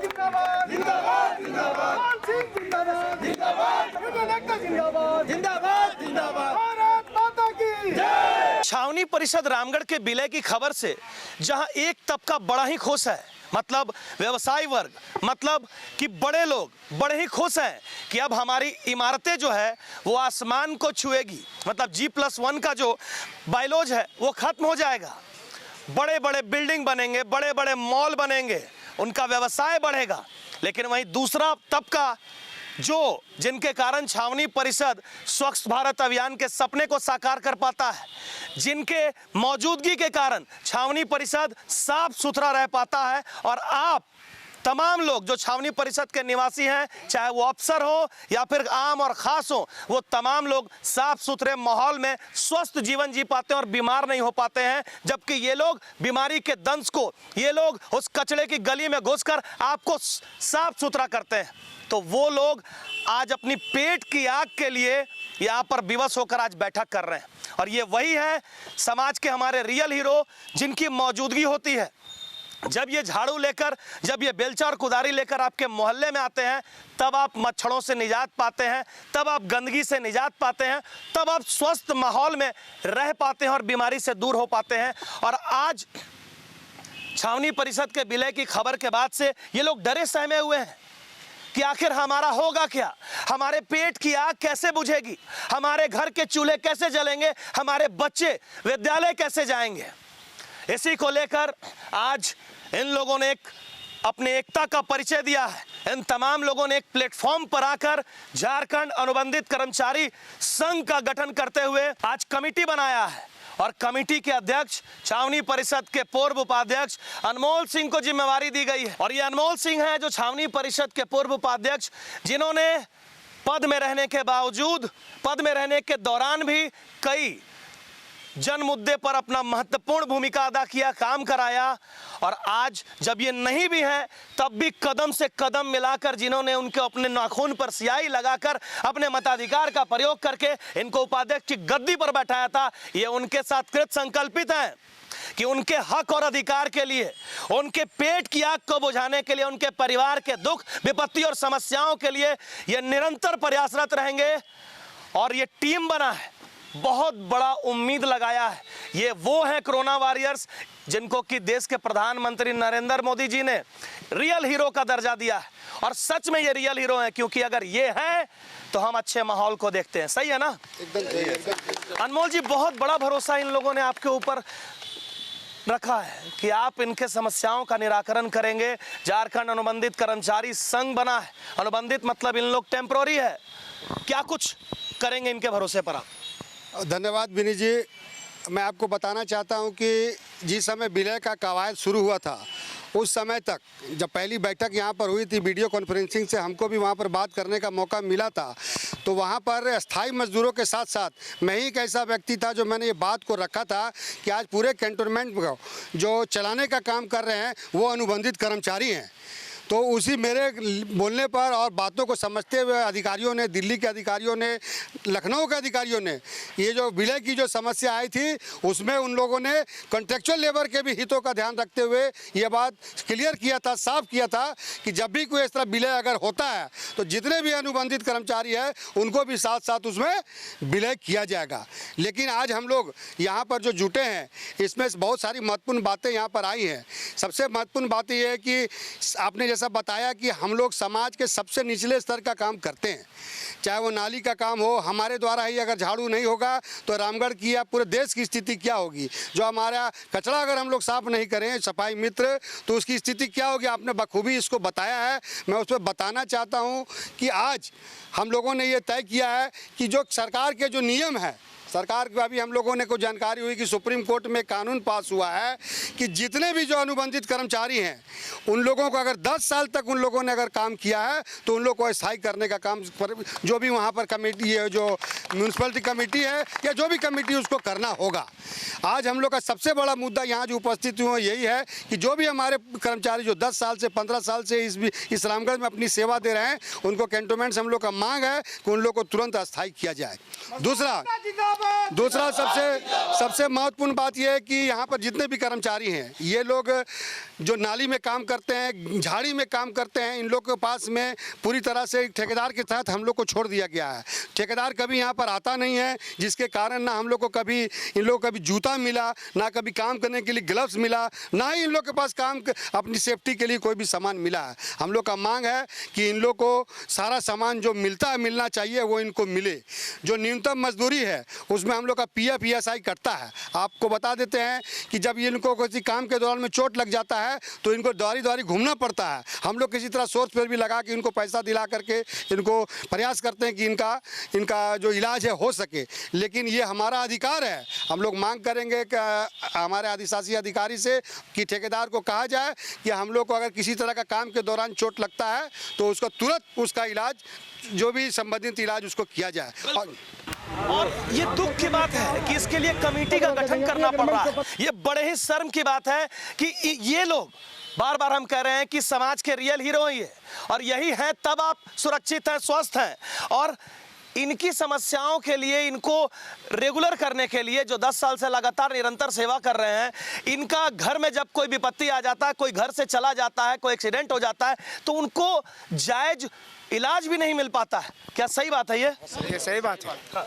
जिंदाबाद जिंदाबाद जिंदाबाद मान सिंह जिंदाबाद जिंदाबाद जिंदाबाद जिंदाबाद जिंदाबाद भारत माता की जय। छावनी परिषद रामगढ़ के विलय की खबर से जहां एक तबका बड़ा ही खुश है, मतलब व्यवसायी वर्ग, मतलब कि बड़े लोग बड़े ही खुश हैं कि अब हमारी इमारतें जो है वो आसमान को छुएगी, मतलब G+1 का जो बायलॉज है वो खत्म हो जाएगा, बड़े बड़े बिल्डिंग बनेंगे, बड़े बड़े मॉल बनेंगे, उनका व्यवसाय बढ़ेगा। लेकिन वहीं दूसरा तबका जो जिनके कारण छावनी परिषद स्वच्छ भारत अभियान के सपने को साकार कर पाता है, जिनके मौजूदगी के कारण छावनी परिषद साफ सुथरा रह पाता है, और आप तमाम लोग जो छावनी परिषद के निवासी हैं, चाहे वो अफसर हो या फिर आम और खास हो, वो तमाम लोग साफ सुथरे माहौल में स्वस्थ जीवन जी पाते हैं और बीमार नहीं हो पाते हैं। जबकि ये लोग बीमारी के दंश को, ये लोग उस कचड़े की गली में घुसकर आपको साफ सुथरा करते हैं। तो वो लोग आज अपनी पेट की आग के लिए यहाँ पर विवश होकर आज बैठक कर रहे हैं, और ये वही है समाज के हमारे रियल हीरो जिनकी मौजूदगी होती है। जब ये झाड़ू लेकर, जब ये बेलचा और कुदारी लेकर आपके मोहल्ले में आते हैं, तब आप मच्छरों से निजात पाते हैं, तब आप गंदगी से निजात पाते हैं, तब आप स्वस्थ माहौल में रह पाते हैं और बीमारी से दूर हो पाते हैं। और आज छावनी परिषद के विलय की खबर के बाद से ये लोग डरे सहमे हुए हैं कि आखिर हमारा होगा क्या, हमारे पेट की आग कैसे बुझेगी, हमारे घर के चूल्हे कैसे जलेंगे, हमारे बच्चे विद्यालय कैसे जाएंगे। इसी को लेकर आज इन लोगों ने अपने एकता का परिचय दिया है। इन तमाम लोगों ने एक प्लेटफॉर्म पर आकर झारखंड अनुबंधित कर्मचारी संघ का गठन करते हुए आज कमेटी बनाया है, और कमेटी के अध्यक्ष छावनी परिषद के पूर्व उपाध्यक्ष अनमोल सिंह को जिम्मेवारी दी गई है। और ये अनमोल सिंह हैं जो छावनी परिषद के पूर्व उपाध्यक्ष, जिन्होंने पद में रहने के बावजूद, पद में रहने के दौरान भी कई जन मुद्दे पर अपना महत्वपूर्ण भूमिका अदा किया, काम कराया। और आज जब ये नहीं भी हैं, तब भी कदम से कदम मिलाकर जिन्होंने उनके अपने नाखून पर स्याही लगाकर अपने मताधिकार का प्रयोग करके इनको उपाध्यक्ष की गद्दी पर बैठाया था, ये उनके साथ कृत संकल्पित हैं कि उनके हक और अधिकार के लिए, उनके पेट की आग को बुझाने के लिए, उनके परिवार के दुख विपत्ति और समस्याओं के लिए ये निरंतर प्रयासरत रहेंगे। और ये टीम बना है, बहुत बड़ा उम्मीद लगाया है। ये वो है कोरोना वॉरियर्स जिनको कि देश के प्रधानमंत्री नरेंद्र मोदी जी ने रियल हीरो का दर्जा दिया है, और सच में ये रियल हीरो हैं, क्योंकि अगर ये हैं तो हम अच्छे माहौल को देखते हैं। सही है ना? एकदम सही है। अनमोल जी, बहुत बड़ा भरोसा इन लोगों ने आपके ऊपर रखा है कि आप इनके समस्याओं का निराकरण करेंगे। झारखंड अनुबंधित कर्मचारी संघ बना है, अनुबंधित मतलब इन लोग टेम्पोररी है, क्या कुछ करेंगे इनके भरोसे पर आप? धन्यवाद विनीत जी। मैं आपको बताना चाहता हूं कि जिस समय विलय का कवायद शुरू हुआ था, उस समय तक जब पहली बैठक यहां पर हुई थी, वीडियो कॉन्फ्रेंसिंग से हमको भी वहां पर बात करने का मौका मिला था, तो वहां पर अस्थाई मजदूरों के साथ साथ मैं ही एक ऐसा व्यक्ति था जो मैंने ये बात को रखा था कि आज पूरे कैंटोनमेंट को जो चलाने का काम कर रहे हैं वो अनुबंधित कर्मचारी हैं। तो उसी मेरे बोलने पर और बातों को समझते हुए अधिकारियों ने, दिल्ली के अधिकारियों ने, लखनऊ के अधिकारियों ने ये जो विलय की जो समस्या आई थी उसमें उन लोगों ने कॉन्ट्रेक्चुअल लेबर के भी हितों का ध्यान रखते हुए ये बात क्लियर किया था, साफ किया था कि जब भी कोई इस तरह विलय अगर होता है तो जितने भी अनुबंधित कर्मचारी हैं उनको भी साथ साथ उसमें विलय किया जाएगा। लेकिन आज हम लोग यहाँ पर जो जुटे हैं इसमें बहुत सारी महत्वपूर्ण बातें यहाँ पर आई हैं। सबसे महत्वपूर्ण बात यह है कि आपने जैसा बताया कि हम लोग समाज के सबसे निचले स्तर का काम करते हैं, चाहे वो नाली का काम हो, हमारे द्वारा ही अगर झाड़ू नहीं होगा तो रामगढ़ की या पूरे देश की स्थिति क्या होगी। जो हमारा कचरा अगर हम लोग साफ नहीं करें, सफाई मित्र, तो उसकी स्थिति क्या होगी, आपने बखूबी इसको बताया है। मैं उस पर बताना चाहता हूँ कि आज हम लोगों ने ये तय किया है कि जो सरकार के जो नियम है, सरकार को अभी हम लोगों ने को जानकारी हुई कि सुप्रीम कोर्ट में कानून पास हुआ है कि जितने भी जो अनुबंधित कर्मचारी हैं उन लोगों को अगर 10 साल तक उन लोगों ने अगर काम किया है तो उन लोगों को स्थायी करने का काम जो भी वहाँ पर कमेटी है, जो म्यूनसिपलिटी कमेटी है या जो भी कमेटी उसको करना होगा। आज हम लोग का सबसे बड़ा मुद्दा यहाँ जो उपस्थित हुआ यही है कि जो भी हमारे कर्मचारी जो 10 साल से 15 साल से इस रामगढ़ में अपनी सेवा दे रहे हैं उनको कैंटोनमेंट से हम लोग का मांग है कि उन लोग को तुरंत अस्थायी किया जाए। दूसरा दूसरा सबसे महत्वपूर्ण बात यह है कि यहाँ पर जितने भी कर्मचारी हैं, ये लोग जो नाली में काम करते हैं, झाड़ी में काम करते हैं, इन लोग के पास में पूरी तरह से ठेकेदार के तहत हम लोग को छोड़ दिया गया है। ठेकेदार कभी यहाँ पर आता नहीं है, जिसके कारण ना हम लोग को कभी इन लोग को कभी जूता मिला, ना कभी काम करने के लिए ग्लव्स मिला, ना ही इन लोग के पास अपनी सेफ्टी के लिए कोई भी सामान मिला है। हम लोग का मांग है कि इन लोग को सारा सामान जो मिलना चाहिए वो इनको मिले। जो न्यूनतम मजदूरी है उसमें हम लोग का PF ESI कटता है। आपको बता देते हैं कि जब इनको किसी काम के दौरान में चोट लग जाता है तो इनको द्वारी घूमना पड़ता है। हम लोग किसी तरह सोर्स पर भी लगा के इनको पैसा दिला करके इनको प्रयास करते हैं कि इनका जो इलाज है हो सके, लेकिन ये हमारा अधिकार है। हम लोग मांग करेंगे कि हमारे अधिशासी अधिकारी से कि ठेकेदार को कहा जाए कि हम लोग को अगर किसी तरह का काम के दौरान चोट लगता है तो उसको तुरंत उसका इलाज, जो भी संबंधित इलाज उसको किया जाए। और ये दुख की बात है कि इसके लिए कमेटी का गठन करना पड़ रहा है। ये बड़े ही शर्म की बात है कि ये लोग, बार बार हम कह रहे हैं कि समाज के रियल हीरो ही है और यही है, तब आप सुरक्षित हैं, स्वस्थ हैं। और इनकी समस्याओं के लिए, इनको रेगुलर करने के लिए जो 10 साल से लगातार निरंतर सेवा कर रहे हैं, इनका घर में जब कोई विपत्ति आ जाता है, कोई घर से चला जाता है, कोई एक्सीडेंट हो जाता है, तो उनको जायज इलाज भी नहीं मिल पाता है। क्या सही बात है ये सही बात है।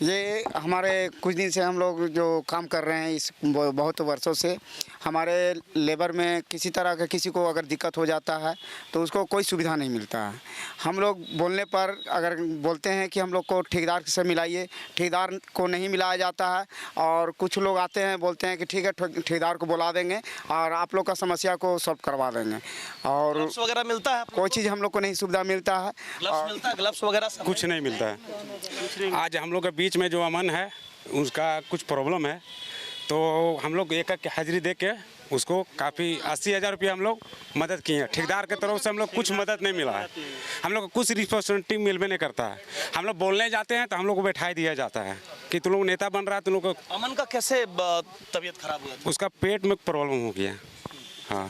ये हमारे कुछ दिन से हम लोग जो काम कर रहे हैं, इस बहुत वर्षों से हमारे लेबर में किसी तरह का किसी को अगर दिक्कत हो जाता है तो उसको कोई सुविधा नहीं मिलता है। हम लोग बोलने पर अगर बोलते हैं कि हम लोग को ठेकेदार से मिलाइए, ठेकेदार को नहीं मिलाया जाता है। और कुछ लोग आते हैं, बोलते हैं कि ठीक है ठेकेदार को बुला देंगे और आप लोग का समस्या को सॉल्व करवा देंगे। और वगैरह मिलता है? कोई चीज़ हम लोग को नहीं सुविधा मिलता है। ग्लव्स मिलता है? ग्लव्स वगैरह कुछ नहीं मिलता है। आज हम लोग के बीच में जो अमन है उसका कुछ प्रॉब्लम है, तो हम लोग एक हाजिरी दे के उसको काफ़ी 80,000 रुपये हम लोग मदद किए हैं। ठेकेदार की तरफ से हम लोग कुछ मदद नहीं मिला है। हम लोग को कुछ रिस्पॉन्सिबिलिटी मिलने नहीं करता है। हम लोग बोलने जाते हैं तो हम लोग को बैठाई दिया जाता है कि तुम लोग नेता बन रहा है, तुम लोग को। अमन का कैसे तबीयत खराब हुआ? उसका पेट में प्रॉब्लम हो गया। हाँ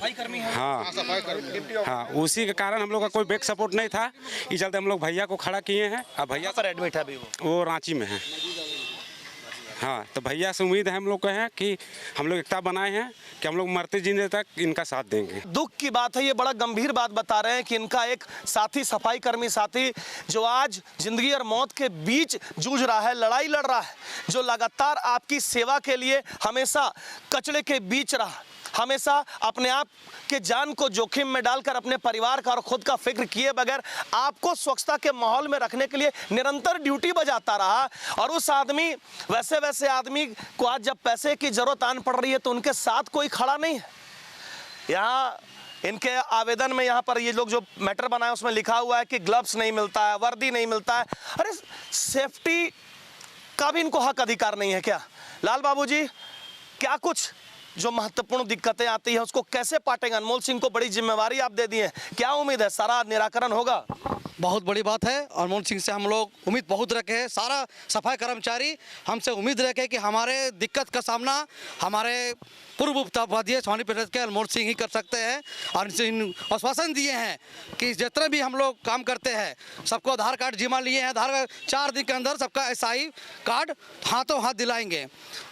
हाँ, उसी के कारण हम लोग का कोई बैक सपोर्ट नहीं था। इस चलते हम लोग भैया को खड़ा किए हैं। अब भैया पर एडमिट है अभी वो रांची में है। हाँ, तो भैया से उम्मीद है हम लोग को है कि हम लोग एकता बनाए हैं कि हम लोग मरते जीने तक इनका साथ देंगे। दुख की बात है, ये बड़ा गंभीर बात बता रहे हैं कि इनका एक साथी, सफाई कर्मी साथी, जो आज जिंदगी और मौत के बीच जूझ रहा है, लड़ाई लड़ रहा है, जो लगातार आपकी सेवा के लिए हमेशा कचड़े के बीच रहा, हमेशा अपने आप के जान को जोखिम में डालकर अपने परिवार का और खुद का फिक्र किए बगैर आपको स्वच्छता के माहौल में रखने के लिए निरंतर ड्यूटी बजाता रहा। और उस आदमी, वैसे आदमी को आज जब पैसे की जरूरत आन पड़ रही है तो उनके साथ कोई खड़ा नहीं है। यहाँ इनके आवेदन में, यहाँ पर ये लोग जो मैटर बनाए उसमें लिखा हुआ है कि ग्लव्स नहीं मिलता है, वर्दी नहीं मिलता है। अरे सेफ्टी का भी इनको हक अधिकार नहीं है क्या? लाल बाबू जी, क्या कुछ जो महत्वपूर्ण दिक्कतें आती हैं उसको कैसे पाटेंगे? अनमोल सिंह को बड़ी जिम्मेवारी आप दे दी है, क्या उम्मीद है सारा निराकरण होगा? बहुत बड़ी बात है। अनमोल सिंह से हम लोग उम्मीद बहुत रखे हैं। सारा सफाई कर्मचारी हमसे उम्मीद रखे कि हमारे दिक्कत का सामना हमारे पूर्व उपाध्याय छावनी परिषद के अनमोल सिंह ही कर सकते हैं। और इनसे आश्वासन दिए हैं कि जितने भी हम लोग काम करते हैं सबको आधार कार्ड जिम्मा लिए हैं। आधार कार्ड 4 दिन के अंदर सबका SI कार्ड हाथों हाथ दिलाएंगे।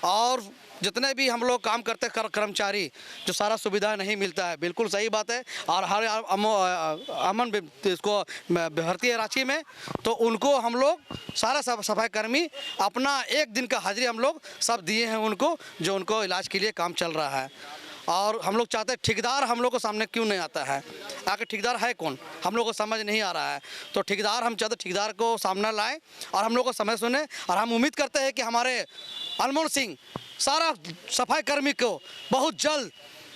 और जितने भी हम लोग काम करते कर्मचारी जो सारा सुविधा नहीं मिलता है, बिल्कुल सही बात है। और हर अमन इसको भर्ती है रांची में, तो उनको हम लोग सारा सफाई कर्मी अपना 1 दिन का हाजिरी हम लोग सब दिए हैं उनको, जो उनको इलाज के लिए काम चल रहा है। और हम लोग चाहते हैं ठेकेदार हम लोग को सामने क्यों नहीं आता है, आखिर ठेकेदार है कौन, हम लोग को समझ नहीं आ रहा है। तो ठेकेदार, हम चाहते ठेकेदार को सामने लाए और हम लोग को समझ सुने। और हम उम्मीद करते हैं कि हमारे अनमोल सिंह सारा सफाई कर्मी को बहुत जल्द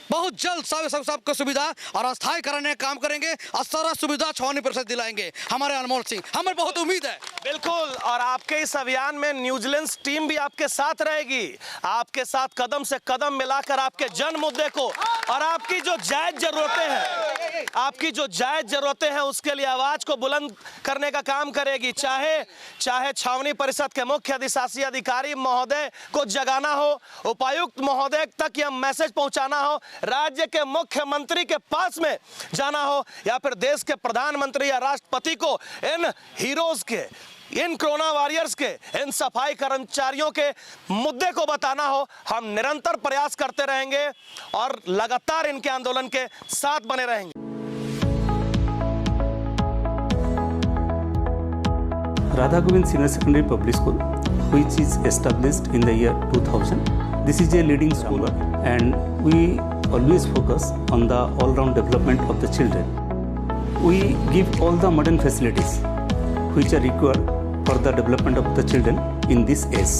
सबको सुविधा और अस्थायी करने का काम करेंगे और सारा सुविधा छावनी परिषद दिलाएंगे हमारे अनमोल सिंह। हमें बहुत उम्मीद है। बिल्कुल, और आपके इस अभियान में न्यूजीलैंड टीम भी आपके साथ रहेगी, आपके साथ कदम से कदम मिलाकर आपके जन मुद्दे को और आपकी जो जायज जरूरतें हैं उसके लिए आवाज को बुलंद करने का काम करेगी। चाहे छावनी परिषद के मुख्य अधिशासी अधिकारी महोदय को जगाना हो, उपायुक्त महोदय तक यह मैसेज पहुंचाना हो, राज्य के मुख्यमंत्री के पास में जाना हो, या फिर देश के प्रधानमंत्री या राष्ट्रपति को इन हीरोज के, इन कोरोना वॉरियर्स के, इन सफाई कर्मचारियों के मुद्दे को बताना हो, हम निरंतर प्रयास करते रहेंगे और लगातार इनके आंदोलन के साथ बने रहेंगे। Radha Govind Senior Secondary Public School, which is established in the year 2000. This is a leading school and we always focus on the all-round development of the children. We give all the modern facilities which are required for the development of the children in this age.